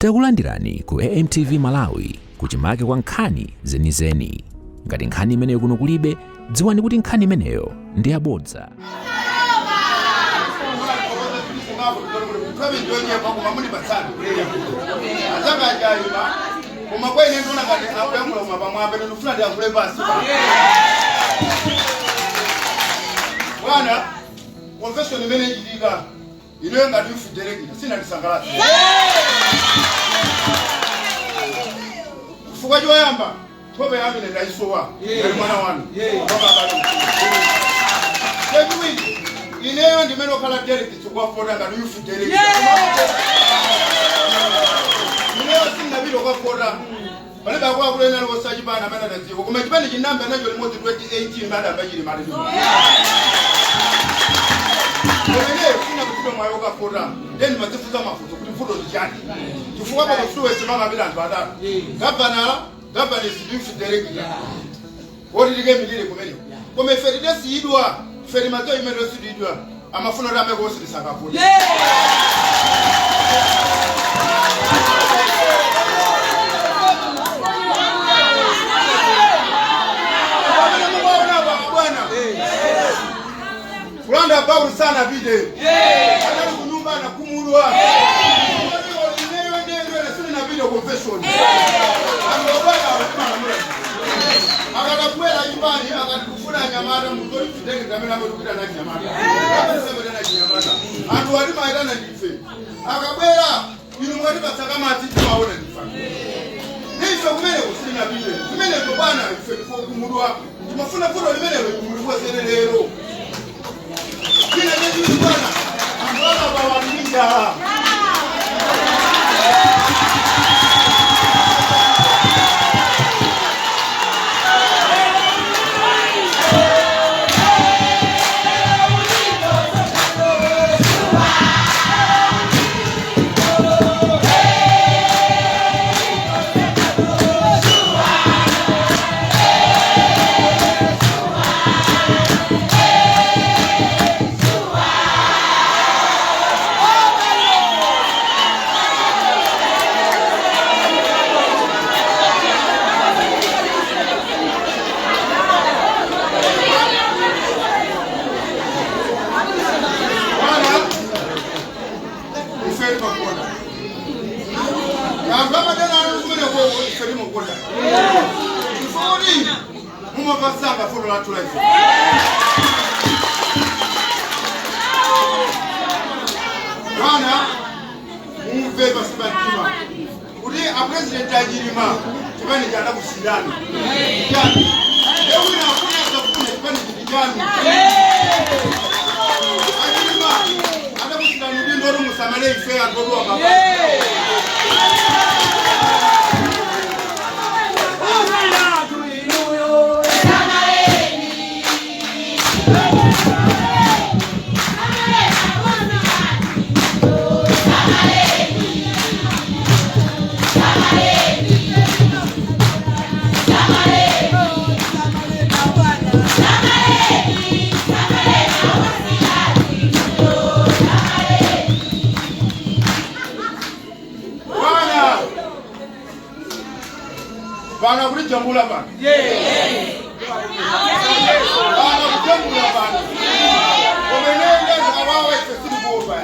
Takulandirani ku AMTV Malawi kuchimake kwa nkhani zenizeni. Ngati nkhani imeneyo kuno kulibe, dziwani kuti nkhani imeneyo ndi yabodza. Bwana, confession imenejitika ino ngati ufiderekita sina ndisangalati. Fuka joyamba tobe yami nenda isowa ngati mwana wanu. Yebi ineyo ndimeno kala dereki chukwa foda ngati ufiderekita. Ineyo sina bilo kwa foda. Bale bakwa kulena lo sajibana mana ndazivo. Kuma chipani chinamba nacho limodzi 2018 ngada bajiri mali. Sina kutuka mwayo kafora then mazifuza mafuzo kuti fudo ndichani chifukwa kwa kusuwe simama bila ndwadala gavana isibifu director wodi dige milile kumene kome feridesi idwa feri mazo imelo sididwa amafuno rame go sidisaka kuli Kulanda babu sana vide. Hata kunyumba na kumulwa. Leo ndio sisi na video confession. Akatakwela nyumbani akatufuna nyamara mzuri fideke kamera mtukita na nyamara. Hapa sema tena nyamara. Andu walima ila na ndife. Akabwela yule mwali basakama atiti waona ndifa. Hizo kumele kusina vide. Kumele ndo bwana ife kumulwa. Tumafuna fulo limele kumulwa lero. Kila kitu bwana, ambao bawalinda. Kama dana anasumene kwa selimo kwa. Ifoni muma basanga fulo la tula hizo. Bana muve basibatima. Uri a president ajirima kibani jana kushindana. Yani leo unafanya sabuni kibani kijani. Ajirima ana kushindana ndio ndo musamale ife agodo baba. Bana kuri jambula bana. Bana kuri jambula bana. Omenende abawe sisi boba.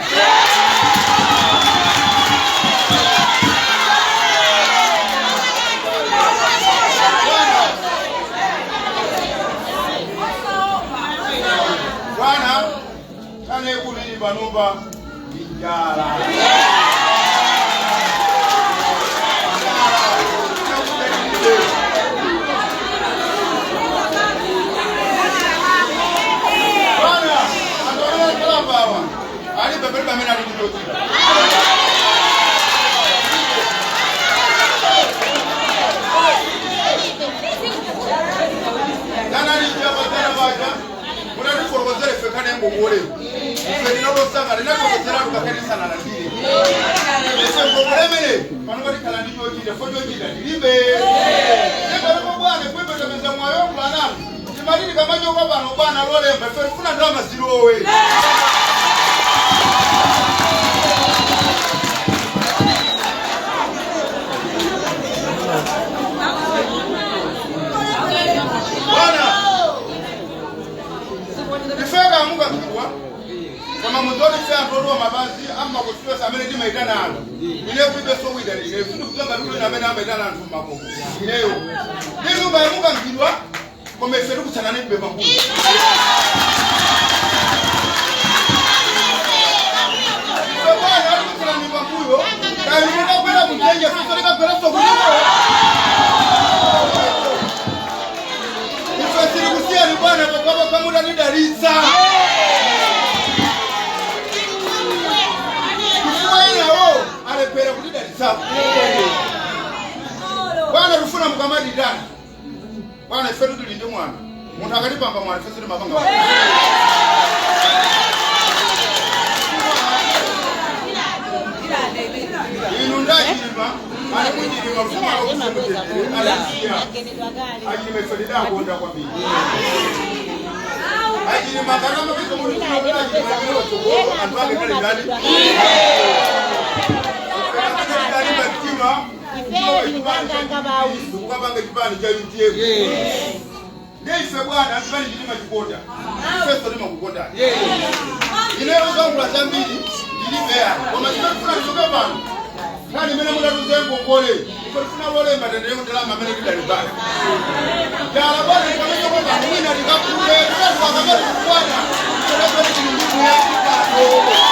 Bana kane kuli banomba injala. Ali bebel bamena dudoti. Nana ni jaba tena baja. Muna ni forwazere fekane ngogore. Fekina lo sanga na ko tera ko kanisa na ndire. Ese ngogore mele, pano bali kala ndi yoji de fojo jida libe. Ebe ko bwana ko bebe meza mwayo bwana. Imani kama nyoba bana bwana lole mbe funa drama zero we. beso wida ile kugamba tuli na bena bedala ntu makoko ineyo nizo bayimuka mbidwa komesero kuchana ne beba mbuyo bwana alikuwa ni mbuyo kayimuka kwenda kujenga sasa nika kwenda soko Nisafiri kusia ni bwana kwa kama muda ni Darisa alepera kuti Darisa bwana rufuna mukamadi ndani bwana ife tulinde mwana muntu akatipamba mwana fesere mapanga inu ndachilima ale kuchilima rufuma akusemutendere alasiya achilima ife lidakonda kwambiri achilima karama kiko muri kunokuta achilima kilo chokoro antu ake kale ndani ukabanga kipani cha UTM neife bwana kipani kilima kikonda festo lima kukonda ineo zangula zambili ilipea kama tunafuna kutoka bana nani mena mula tuzembo kole ifuna wole matende yangu ndalama mena kidali bana dala bana nikamenya kwa bana mwina nikakule kwa kamari bwana kwa bana kinungu ya kipano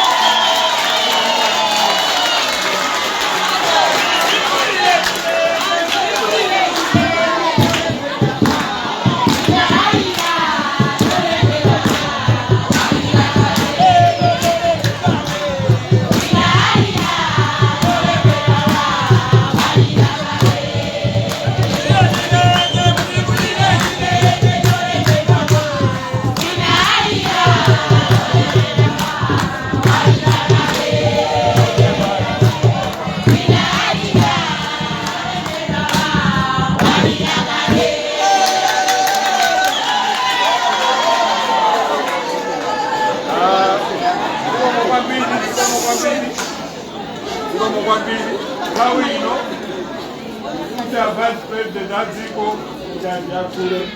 Vice President Aziko Jakule.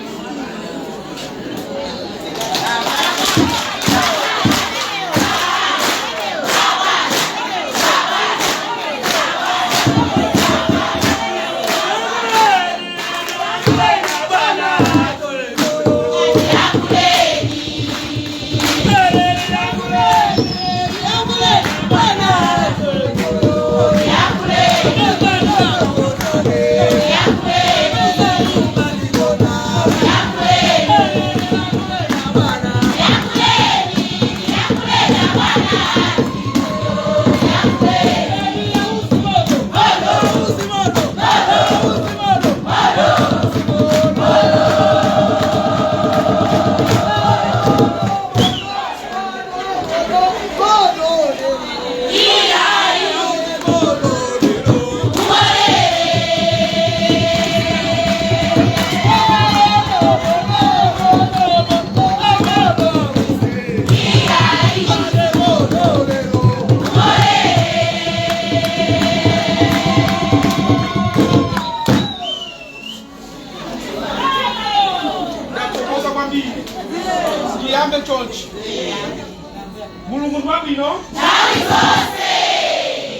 Mulungu mwabino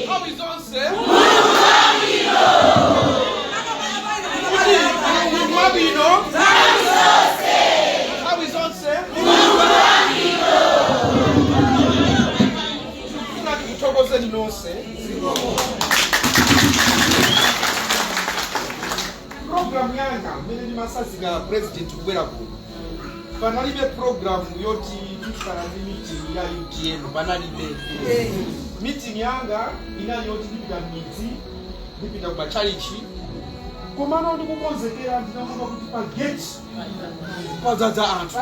Tawizonse Mulungu mwabino Tawizonse Mulungu mwabino Tunakutokoze nonse program yanga mene ni masaziga president kubera ku panalibe program yoti tukana meeting ya UTM panalibe meeting yanga inayoti dipita kwa chalichi komano ndi kukonzekera ndinangomba kuti pa gate pazaza anthu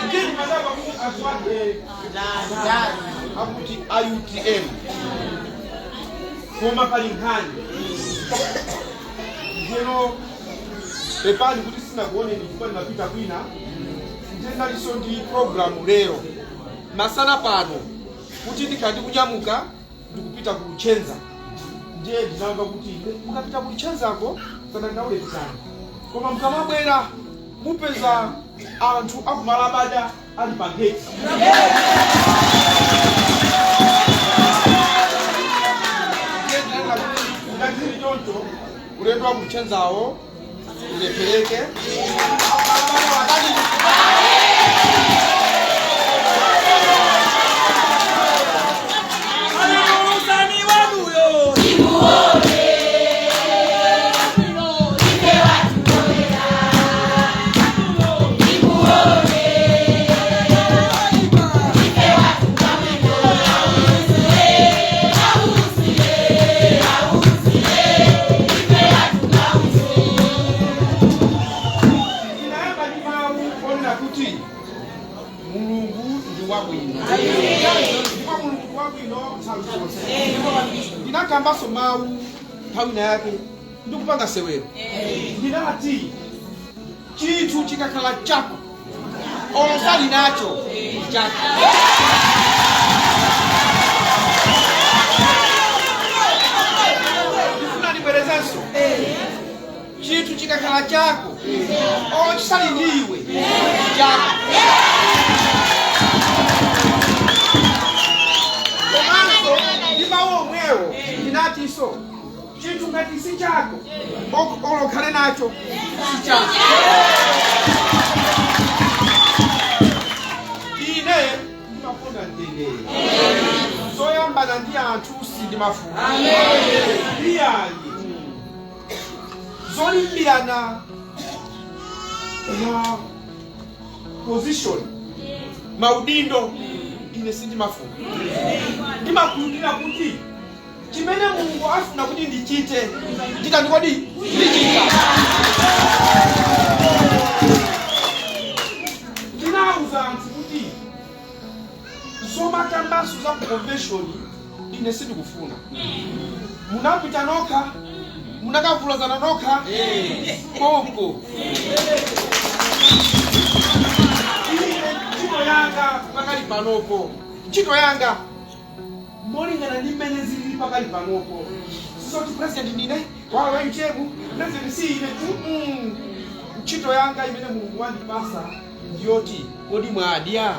ndini madaba mu atwade akuti UTM koma pali nkhani Jeno pepani kuti sina kuone ndikuwa ninapita kwina ndenda liso ndi program lero masana pano kuti ndikandi kunyamuka ndikupita kuchenza ndiye ndinamba kuti mukapita kuchenzako kana ndaule pitani koma mkamabwera mupeza anthu akumalabada ali pa gate chanzawo ulepeleke inakamba mau tawina yake ndikupanga sewero ndinati chitu chikakhala chako osali nacho chako ndifuna ndibwerezenso chitu chikakhala chako osali ndiwe chako omwewo inati so chitu ngati si chako olokhale nacho si chako ine ndimakonda mtendere zoyambana ndi anthu sindimafuna iyayi zolimbirana na position maudindo ine sindimafuna ndimakhulupirira kuti chimene Mulungu afuna kuti ndichite ndikandikodi ndichita ndinauza anthu kuti zomakambaso za convention ine sindikufuna munapita nokha munakavulazana nokha koko ntchito yanga pakali panopo ntchito yanga molingana ndi mmene zilili pakali panopo sizoti president ndine wawe mchemu president si ine ntchito yanga imene Mulungu wandipasa ndiyoti kodi mwadya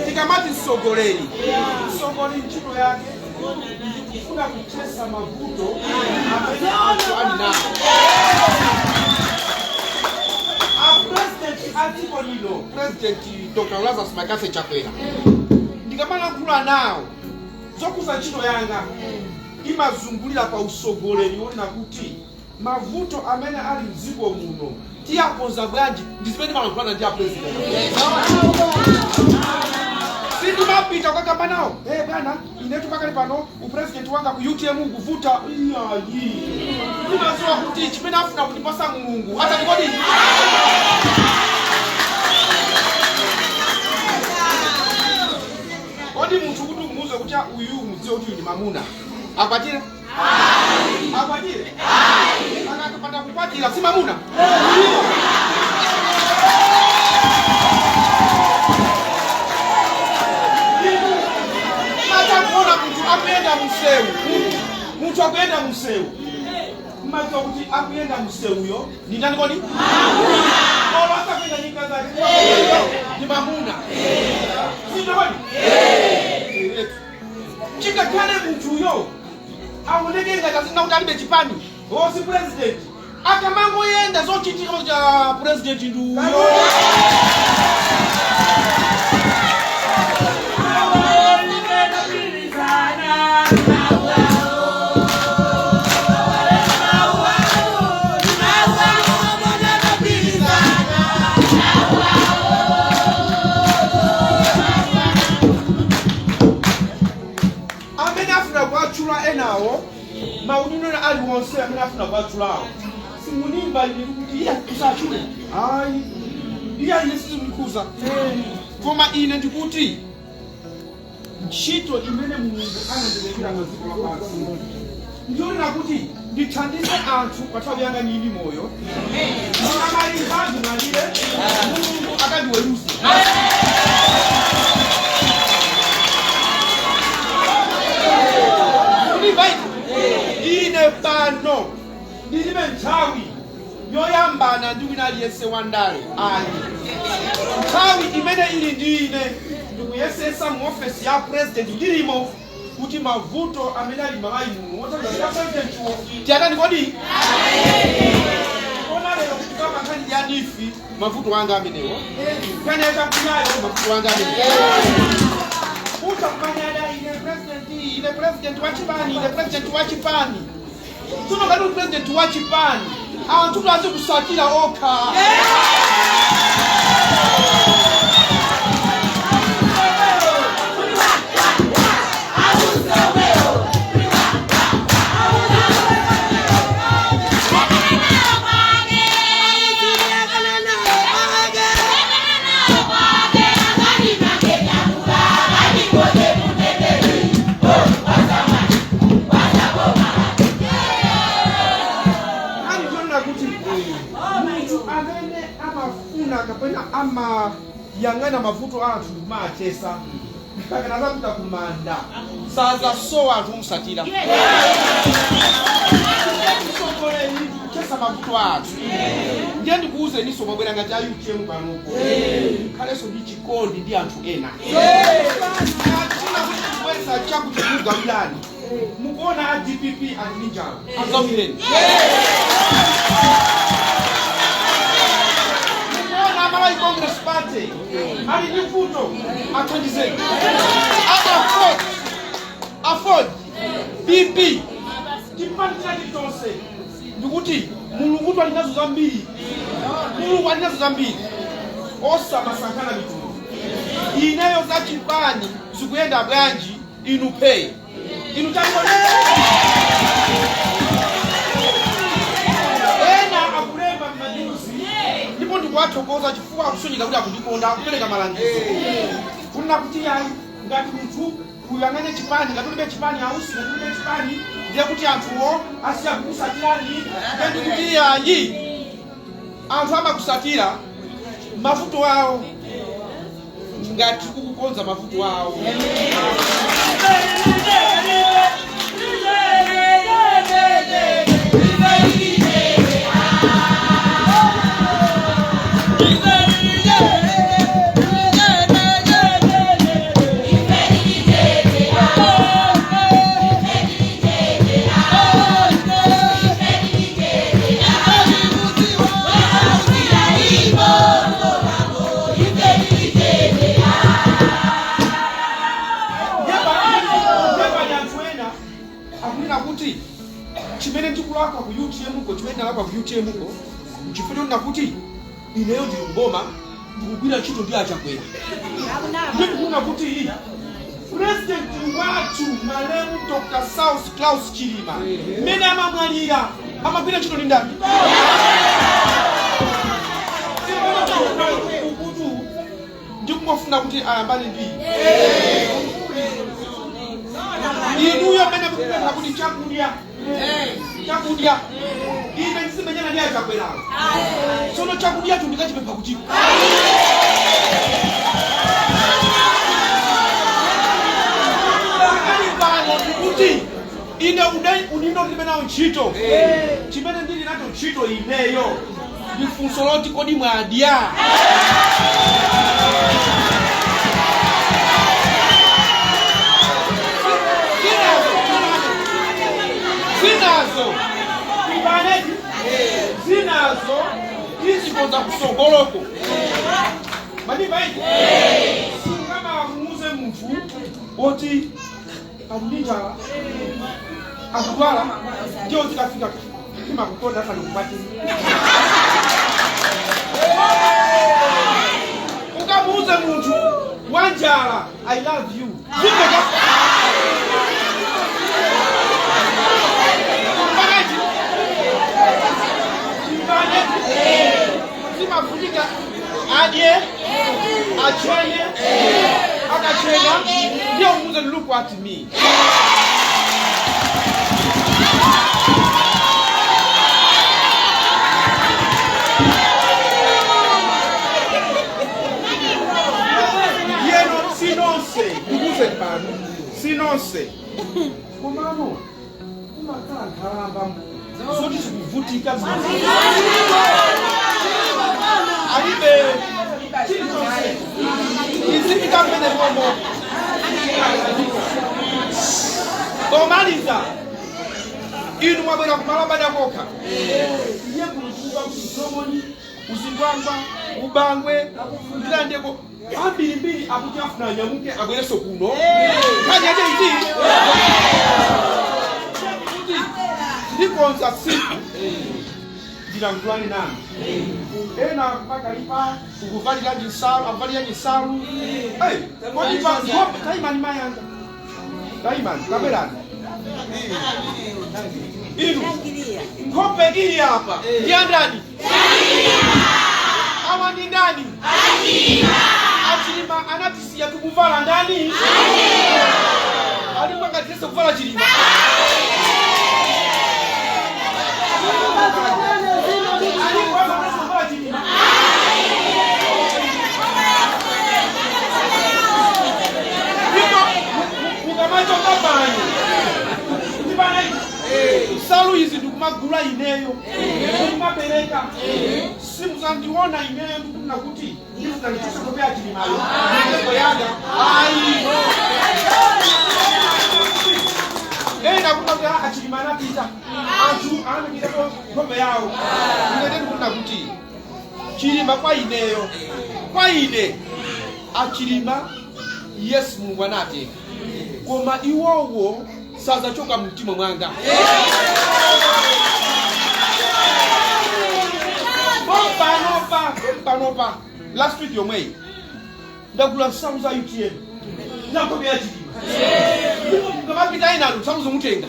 tikamati msogoleri ntchito yake ndikufuna kuchesa mavuto amene anthu ali nawo president atiko lino president Dr. Lazarus Makase Chakwera ndikamalankhula nawo zokuza ntchito yanga imazungulira pa usogoleri wonena kuti mavuto amene ali mdziko muno tiyakonza bwanji ndizimene malankhulana ndi a president sindimapita kwakamba nawo bwana inetu pakali pano upresident wanga ku UTM kuvuta iyayi ndimaziwa kuti chimene afuna kundipasa Mulungu hata ndikodi kodi munthu kuti umuze kuti uyu mudziwe kuti ndi mamuna akwatire akwatire akapanda kukwatira si mamuna munthu akuyenda msewu mmadziwa kuti akuyenda msewuyo ndi ndani kodi olo asakuyenda nyika zake ndi mamuna sinde kodi chikakhale munthuyo aoneke ngati asina kuti alibe chipani osi president akamangoyenda zochitika cha president nduyo enawo maudindo ali wonse amene afuna kuwachulawo simunimba ine kuti iya kusachule ayi iya ine sizimukhuza koma ine ndikuti ntchito imene Mulungu anandilekera maziko lapansi ndiona kuti ndithandize anthu pathawi yanga nili moyo amali nkhandu nalire mulungu akandiweruze ine pano ndilibe nthawi yoyambana ndi wina aliyense wandale ayi nthawi imene ili ndi ine ndikuyesesa mu ofesi ya president ndilimo kuti mavuto amene ali malayi muno wotagazira presidentwo tiyatani kodi ona lero kuti kama nkhani ya nifi mavuto wanga amenewo nkhani ya chakunyayo mavuto wanga amenewo uta kumanyada ine president wa chipani tsono ngati uli president wa chipani anthu tulazi kusatira okha ama yangana mavuto anthu kumachesa mpaka nazakuta kumanda saza so anthu musatira sokoleni kesa mavuto anthu ndiye ndikuuze niso mwabwera ngati ayuchemu panopo khaleso ndi chikondi ndi anthu ena achina kuti kuweza chakuti kugawirani mukuona a DPP and Ninjala azawireni Congress Party, ali ndi mvuto athandizeni. Afford BP chipani chonse ndikuti mulungu alinazo zambiri. Mulungu alinazo zambiri. Osamasankhana mitundu. Ineyo za chipani zikuyenda bwanji inu pay. Inu chakole. Ena akulemba majuzi. Ndipo ndikuwathokoza chifukwa akusonika kuti akundikonda kupereka malangizo. Kuna kuti yayi ngati munthu uyang'anye chipani ngati ulibe chipani ausi ngati ulibe chipani ndiye kuti anthuwo asiya kukusatirani ngati kuti yayi anthu amakusatira mavuto awo ngati kukukonza mavuto awo. Chimene ndikulakwa ku UTM ko chimene ndalakwa ku UTM ko chifukwa kuti ineyo ndi ngoma ndikugwira ntchito ndi achakwera. Ndikufuna kuti president wathu malemu Dr. South Klaus Chilima mmene amamwalira amagwira ntchito ndi ndani? Ndikufuna kuti ayambane ndi inuyo mmene mukupempha kuti chakudya ine ndisimenyana ndi achakwerawo tsono chakudya tundikachipempha kuti pano kuti ine unindo ndilibe nawo ntchito chimene ndili nacho ntchito ineyo ndifunso loti kodi mwadya zinazo izikonza kusogoloko madivaidi kama akumuze munthu oti akuninjala akudwala ndiyo zikafika kima kukonda hata nikupati ukamuze munthu wanjala I love you zimafunika adye achenye akachenya ndiyo umuze look at me Tsopano umakhala nkhalamba zoti zikuvutika alibe chilichonse izipita mmene momwe komaliza inu mwabwera kumalabada kokha iye kulukuka kusomoni uzingwangwa ubangwe ndilandeko ambirimbiri akuti afuna nyamuke abwereso kuno kanyaje iti ndikonza siku ndilangulani nami ena makalipa ukuvalira njisalu akuvalira njisalu taimani mayanga taimani kabelani inu nkhope ili hapa ya ndani awa ni ndani achilima anatisiya tukuvala ndani alipakatisa kuvala chilima salu izi ndikumagula ineyo ndikumapereka simu zandiona ineyo ndikuna kuti ndikutanitisa kopea chilimayo ndiko yaga ayi ena kumaga achilimana pita antu anapita kope yao ndikete ndikuna kuti chilima kwa ineyo kwa ine achilima yes Mulungu anateka koma iwowo saza choka mtima mwanga Panopa last week yomwe ndagula nsalu za UTM ndakopya chilima ngamapita ina nsalu zomutenga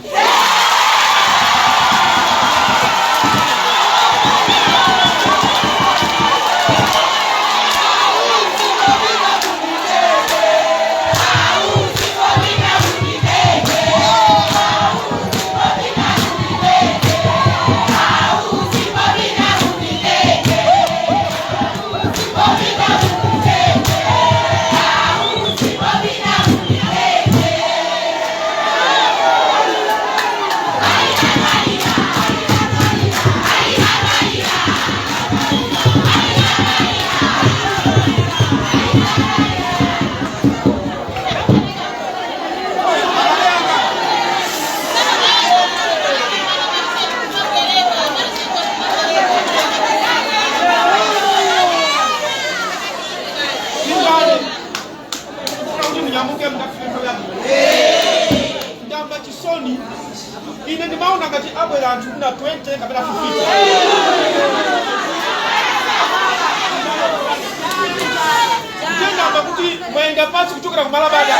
ndamba chisoni ine ndimaona ngati abwera anthu kuna 20 kapena 50 ndamba kuti mwenga pasi kuchokera kumalabada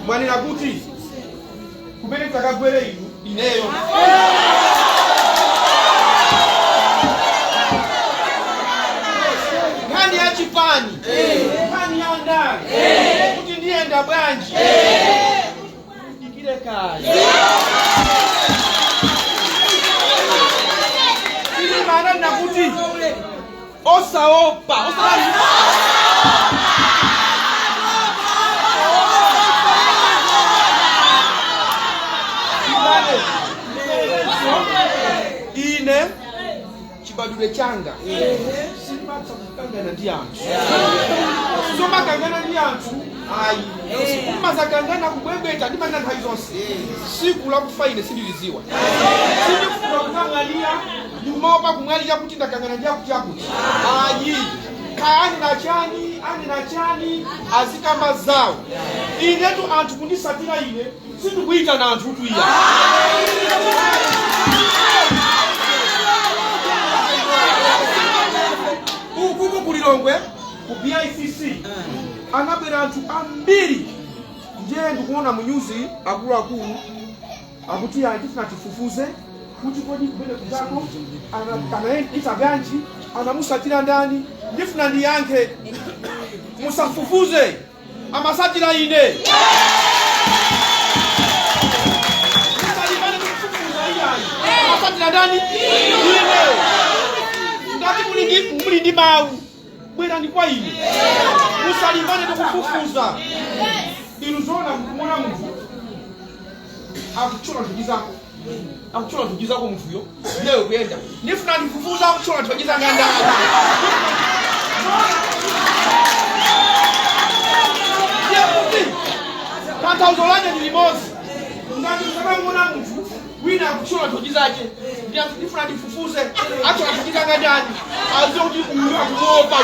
mwanira kuti kumene takagwere inu ineyo nkhani ya chipani nkhani ya ndani kuti ndiyenda bwanji ndikire kale ili maana nakuti osaopa ine chibadule changa simapsa kukangana ndi anthu somakangana ndi anthu ayi umazakangana kubwebweta ndimanga nthawi zonse siku lakufa ine sindiliziwa sindifuna kukang'alira ndikumaopa kumwalira kuti ndakangana ndi akuti ayi kaani na chani azikamba zawo inetu anthu kundisatira ine sindikuita na anthu tuiya ukuku kulilongwe ku BICC anabwera anthu ambiri ndiye ndikuona munyuzi akuluakulu akuti andifuna tifufuze kuti kodi kumene kutako anaita bwanji anamusatira ndani ndifuna ndiyankhe musafufuze amasatira ine musalimane kufufuza iyani amasatira ndani ine ngati muli ndi mawu bwerani kwa ine musalimane kufufuza inu zona kumona munthu akuchola ntujizako akuchola ntujizako munthuyo ndiye kuyenda nifuna ndifufuza akuchola ntujizako ngandani Pantauzo lake ni limozi. Ngati usakamona mtu wina akuchola toji zake ndifuna ndifufuze acho atukiza ngandani azoti kumopa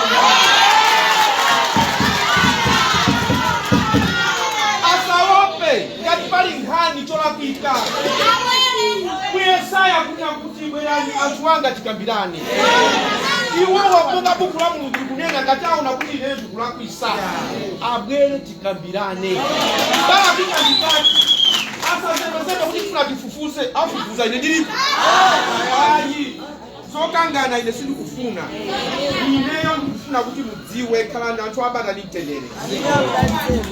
asawope ngati pali nkhani chola kuika kuyesaya kunya kuti bwerani anthu anga tikambirane iwo wakonga buku la Mulungu kunena ngati aona kuti ine ndikulakwisa abwere tikambirane bala tikambirane asazemezeme kuti tifuna tifufuze afufuza ine ndilipo ayi zokangana ine sindikufuna ineyo ndikufuna kuti mudziwe khala ndi anthu abata ndi mtendere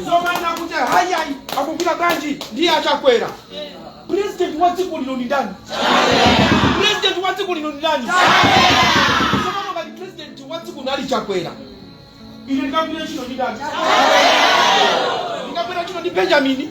zomana kuti hayayi akugwira bwanji ndiye achakwera president wa dziko lino ndi ndani president wa dziko lino ndi ndani zomana ngati president wa dziko nali chakwera ine ndikagwira chino ndi ndani ndikagwira chino ndi Benjamin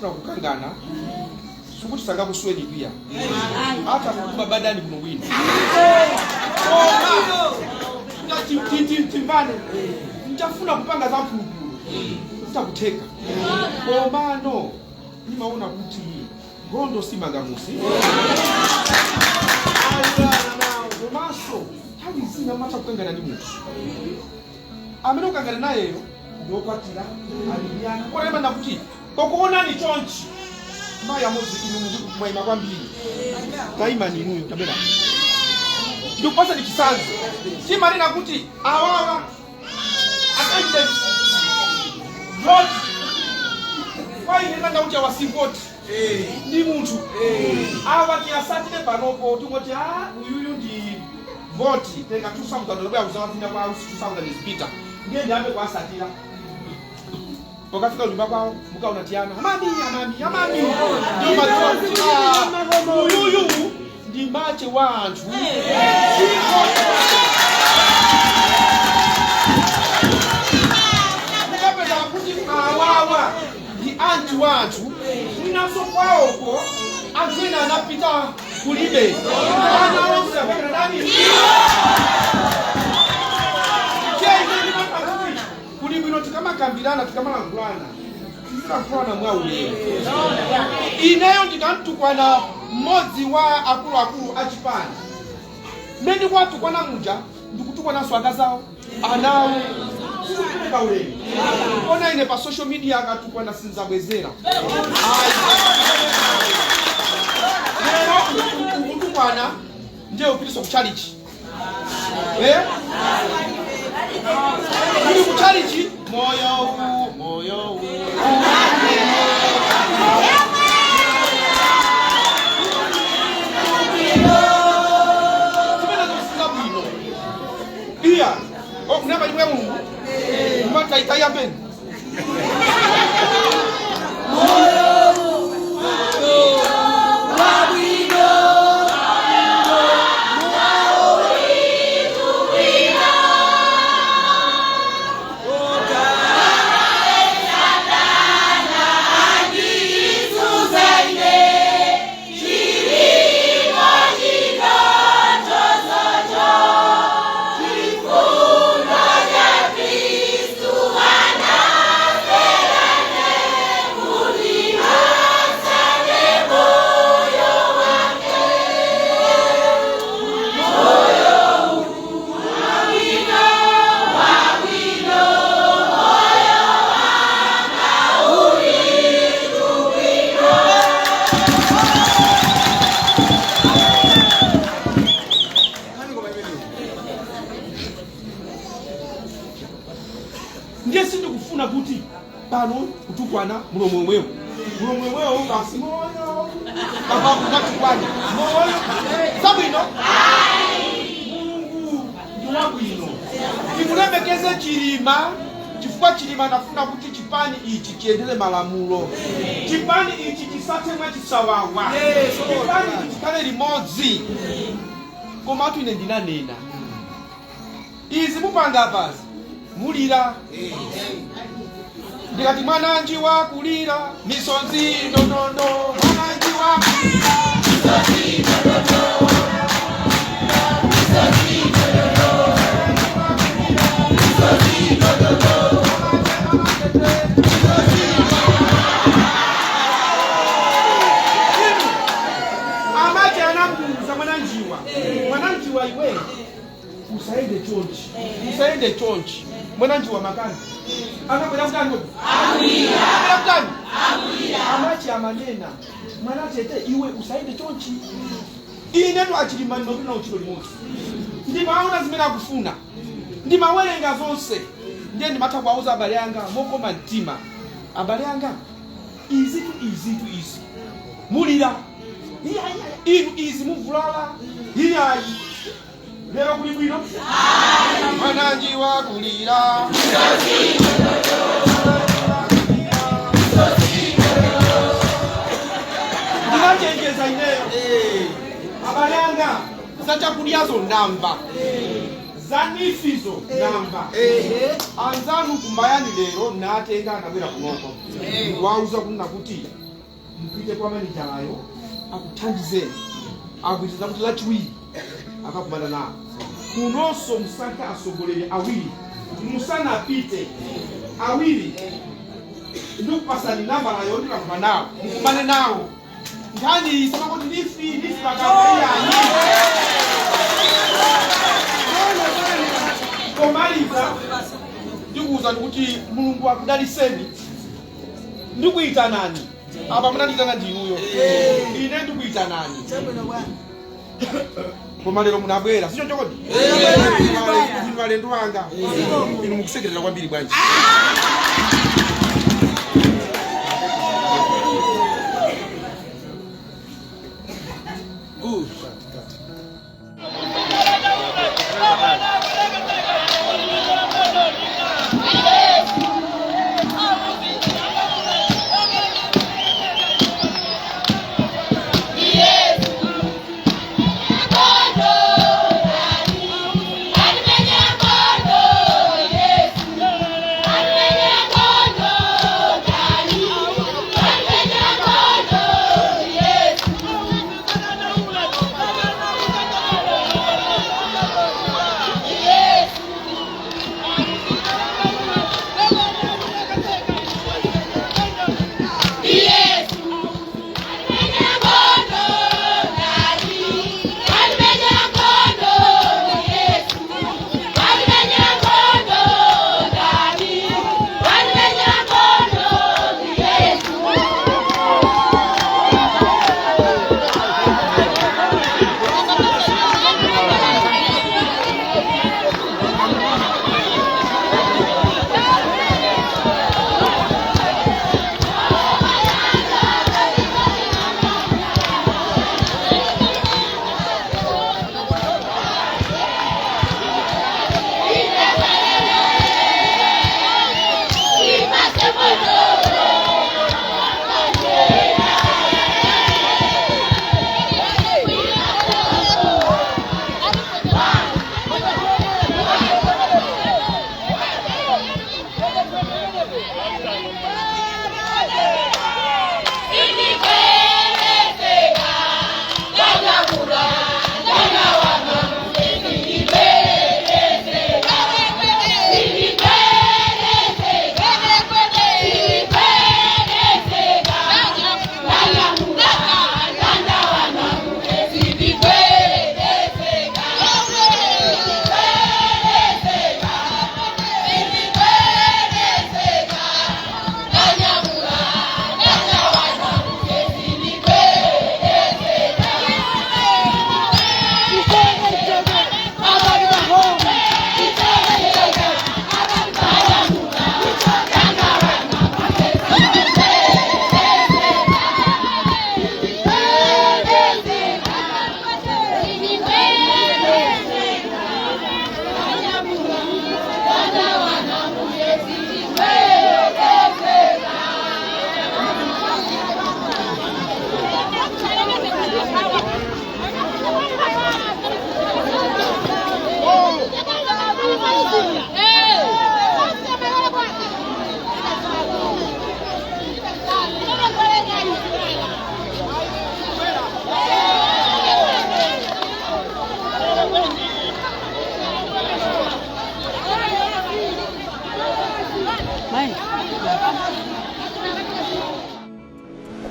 kukangana sukuti sanga kusweni pia hata kukuba badani kuno wini timbane nitafuna kupanga za mfulugu nitakuteka komano nimaona kuti gondo si magamusi maso hawi zina macha kukangana ni mutu amene ukangana nayeyo ndopatira aliyana kwa rema nakuti kokuona ni chonchi maya mozi inu mwaima kwambiri taima ni nuyo tabela ndikupasa ni kisanzo chimari nakuti awawa akandidate vote kwa ine kanda uti awasivoti ndi munthu awa tiyasatire panopo tingoti uyuyu ndi voti tenga 2,000 lokuya kuzawafina kwa 2,000 izipita ndiye ndiyambe kuwasatira wakafika nyumba kwao mukaona tiana amami uyuyu ndi mache wa anthu mukapeza kuti awawa ndi anthu wanthu mwinaso kwawoko anthu ena anapita kulibe ana onse apakana nani kuli bwino tikamakambirana tikamalangulana tikakulana mwaulero ineyo ndikamtukwana mmodzi wa akuluakulu achipani mmene kwatukwana muja ndikutukwananso akazawo anawo sikupereka ulemu ona ine pa social media akatukwana sinzabwezera lero ukutukwana ndiye upitiso kuchalichi kuli kuchalichi moyo iya kunamba limwe Mulungu mataitaya peni Satana pano kutukwana muno mwemwewo ngasi moyo baba kutukwana moyo sabino Mungu ndiwabwino tikulemekeze chilima chifukwa chilima nafuna kuti chipani ichi chiendele malamulo chipani ichi chisatemwe chisawawa chipani ichi chikhale limodzi koma atu ine ndinanena izi mupanga pasi mulira ndikati mwananji wakulira misonzi ndonondo mwananji wakulira misonzi ndonondo misonzi ndonondo misonzi ndonondo amache anambuza mwananjiwa iwe usaende chonchi mwananjiwa makani akakwenda kutani amachi amanena mwana tete iwe usaende chonchi inetu achilimani na uchilo limodzi ndimaona zimene akufuna ndimawerenga zonse ndiye ndimatha kuwauza abale anga mokoma mtima abale anga izitu izi mulira inu izi muvulala iyayi lero kuli bwino mwananji wakulira ndinachenjeza ineyo abale anga zachakulyazo ndamba zanifizo ndamba anzanu kumbayani lero natenga anabwera kunoko wauza kunena kuti mpite kwa manijalayo akuthandizeni akuitiza kuti lachiwiri akakumana nawo kunonso musankhe asogoleri awiri musanapite awiri ndikupasani nambala yoti kakumana nawo mukumane nawo nkhani samakoti nifi pakapeiyanyi komaliza ndikuwuza ndikuti mulungu akudaliseni ndikuyitanani apa munanditana ndinuyo ine ndikuyitanani koma lero munabwera sicho chokoti inu alendo anga inu mukusekerera kwambiri bwanji Yes.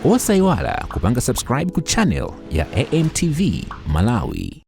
Osayiwala kupanga subscribe ku channel ya AMTV Malawi.